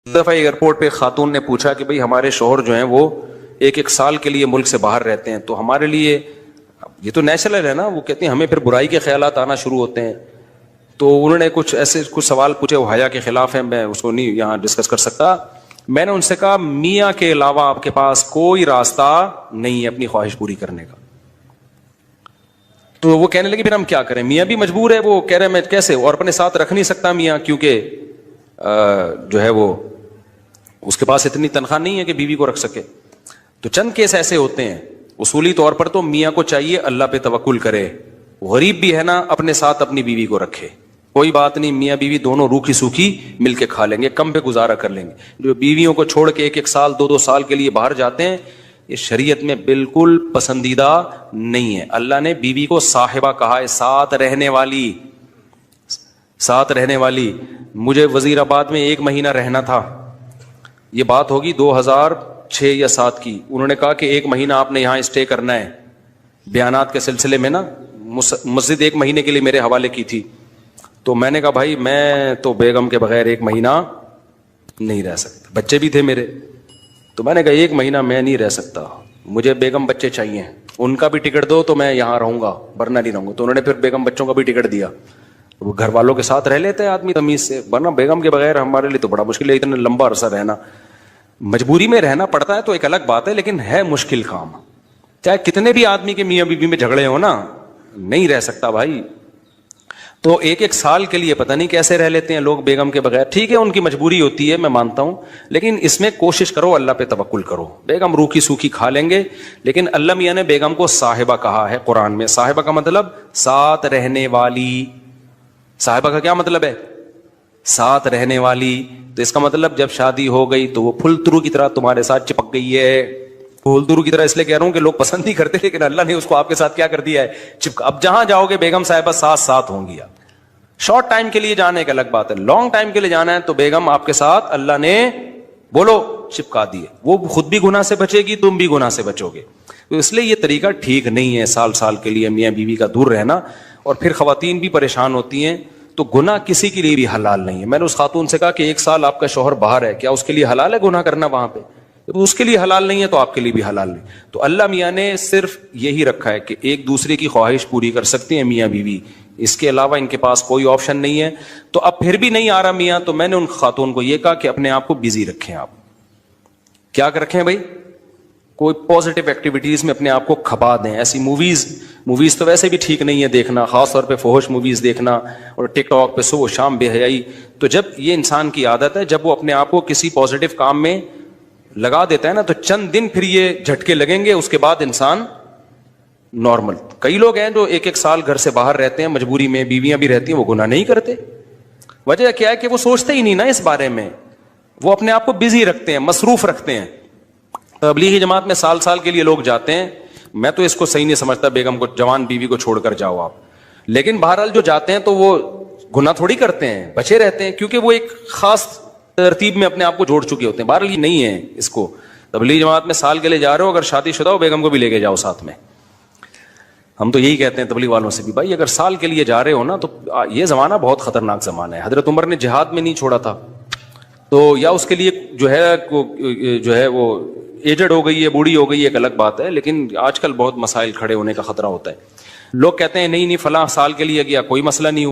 دفعہ ایئرپورٹ پہ خاتون نے پوچھا کہ بھئی ہمارے شوہر جو ہیں وہ ایک سال کے لیے ملک سے باہر رہتے ہیں، تو ہمارے لیے یہ تو نیچرل ہے نا، وہ کہتے ہیں ہمیں پھر برائی کے خیالات آنا شروع ہوتے ہیں. تو انہوں نے کچھ سوال پوچھے، وہ حیا کے خلاف ہیں، میں اس کو نہیں یہاں ڈسکس کر سکتا. میں نے ان سے کہا میاں کے علاوہ آپ کے پاس کوئی راستہ نہیں ہے اپنی خواہش پوری کرنے کا. تو وہ کہنے لگے پھر ہم کیا کریں، میاں بھی مجبور ہے. وہ کہہ رہے ہیں میں کیسے، اور اپنے ساتھ رکھ نہیں سکتا میاں، کیونکہ جو ہے وہ اس کے پاس اتنی تنخواہ نہیں ہے کہ بیوی کو رکھ سکے. تو چند کیس ایسے ہوتے ہیں. اصولی طور پر تو میاں کو چاہیے اللہ پہ توکل کرے، غریب بھی ہے نا اپنے ساتھ اپنی بیوی کو رکھے. کوئی بات نہیں، میاں بیوی دونوں روکھی سوکھی مل کے کھا لیں گے، کم پہ گزارا کر لیں گے. جو بیویوں کو چھوڑ کے ایک سال دو سال کے لیے باہر جاتے ہیں، یہ شریعت میں بالکل پسندیدہ نہیں ہے. اللہ نے بیوی کو صاحبہ کہا ہے، ساتھ رہنے والی. مجھے وزیر آباد میں 1 مہینہ رہنا تھا، یہ بات ہوگی 2006 یا 2007 کی. انہوں نے کہا کہ 1 مہینہ آپ نے یہاں اسٹے کرنا ہے. بیانات کے سلسلے میں نا مسجد 1 مہینے کے لیے میرے حوالے کی تھی. تو میں نے کہا بھائی میں تو بیگم کے بغیر 1 مہینہ نہیں رہ سکتا، بچے بھی تھے میرے. تو میں نے کہا 1 مہینہ میں نہیں رہ سکتا، مجھے بیگم بچے چاہیے، ان کا بھی ٹکٹ دو تو میں یہاں رہوں گا ورنہ نہیں رہوں گا. تو انہوں نے پھر بیگم بچوں کا بھی ٹکٹ دیا. وہ گھر والوں کے ساتھ رہ لیتے ہیں آدمی تمیز سے، ورنہ بیگم کے بغیر ہمارے لیے تو بڑا مشکل ہے اتنا لمبا عرصہ رہنا. مجبوری میں رہنا پڑتا ہے تو ایک الگ بات ہے، لیکن ہے مشکل کام. چاہے کتنے بھی آدمی کے میاں بیوی میں جھگڑے ہو نا، نہیں رہ سکتا بھائی. تو 1 سال کے لیے پتہ نہیں کیسے رہ لیتے ہیں لوگ بیگم کے بغیر. ٹھیک ہے ان کی مجبوری ہوتی ہے، میں مانتا ہوں، لیکن اس میں کوشش کرو اللہ پہ توکل کرو. بیگم روکھی سوکھی کھا لیں گے، لیکن اللہ میاں نے بیگم کو صاحبہ کہا ہے قرآن میں. صاحبہ کا مطلب ساتھ رہنے والی. صاحبہ کا کیا مطلب ہے؟ ساتھ رہنے والی. تو اس کا مطلب جب شادی ہو گئی تو وہ پھول ترو کی طرح تمہارے ساتھ چپک گئی ہے. پھول ترو کی طرح اس لیے کہہ رہا ہوں کہ لوگ پسند نہیں کرتے، لیکن اللہ نے اس کو آپ کے ساتھ کیا کر دیا ہے، اب جہاں جاؤ گے بیگم صاحبہ ساتھ ہوں گی. شارٹ ٹائم کے لیے جانے کا الگ بات ہے، لانگ ٹائم کے لیے جانا ہے تو بیگم آپ کے ساتھ اللہ نے بولو چپکا دیے. وہ خود بھی گناہ سے بچے گی، تم بھی گناہ سے بچو گے. تو اس لیے یہ طریقہ ٹھیک نہیں ہے سال کے لیے میاں بیوی کا دور رہنا. اور پھر خواتین بھی پریشان ہوتی ہیں. تو گناہ کسی کے لیے بھی حلال نہیں ہے. میں نے اس خاتون سے کہا کہ 1 سال آپ کا شوہر باہر ہے، کیا اس کے لیے حلال ہے گناہ کرنا وہاں پہ؟ اس کے لیے حلال نہیں ہے تو آپ کے لیے بھی حلال نہیں. تو اللہ میاں نے صرف یہی رکھا ہے کہ ایک دوسرے کی خواہش پوری کر سکتے ہیں میاں بیوی، اس کے علاوہ ان کے پاس کوئی آپشن نہیں ہے. تو اب پھر بھی نہیں آ رہا میاں، تو میں نے ان خاتون کو یہ کہا کہ اپنے آپ کو بزی رکھیں. آپ کیا رکھیں بھائی؟ کوئی پازیٹیو ایکٹیویٹیز میں اپنے آپ کو کھپا دیں. ایسی موویز تو ویسے بھی ٹھیک نہیں ہے دیکھنا، خاص طور پہ فحش موویز دیکھنا، اور ٹک ٹاک پہ صبح و شام بے حیائی. تو جب یہ انسان کی عادت ہے، جب وہ اپنے آپ کو کسی پازیٹیو کام میں لگا دیتا ہے نا، تو چند دن پھر یہ جھٹکے لگیں گے، اس کے بعد انسان نارمل. کئی لوگ ہیں جو 1 سال گھر سے باہر رہتے ہیں، مجبوری میں بیویاں بھی رہتی ہیں، وہ گناہ نہیں کرتے. وجہ کیا ہے کہ وہ سوچتے ہی نہیں نا اس بارے میں، وہ اپنے آپ کو بزی رکھتے ہیں، مصروف رکھتے ہیں. تبلیغی جماعت میں سال کے لیے لوگ جاتے ہیں. میں تو اس کو صحیح نہیں سمجھتا، بیگم کو، جوان بیوی کو چھوڑ کر جاؤ آپ. لیکن بہرحال جو جاتے ہیں تو وہ گناہ تھوڑی کرتے ہیں، بچے رہتے ہیں، کیونکہ وہ ایک خاص ترتیب میں اپنے آپ کو جوڑ چکے ہوتے ہیں. بہرحال یہ نہیں ہے اس کو. تبلیغی جماعت میں سال کے لیے جا رہے ہو، اگر شادی شدہ ہو بیگم کو بھی لے کے جاؤ ساتھ میں. ہم تو یہی کہتے ہیں تبلیغ والوں سے بھی، بھائی اگر سال کے لیے جا رہے ہو نا، تو یہ زمانہ بہت خطرناک زمانہ ہے. حضرت عمر نے جہاد میں نہیں چھوڑا تھا، تو یا اس کے لیے جو ہے وہ ایجڈ ہو گئی ہے، بوڑھی ہو گئی ہے، ایک الگ بات ہے. لیکن آج کل بہت مسائل کھڑے ہونے کا خطرہ ہوتا ہے. لوگ کہتے ہیں نہیں فلاں سال کے لیے گیا، کوئی مسئلہ نہیں ہوا.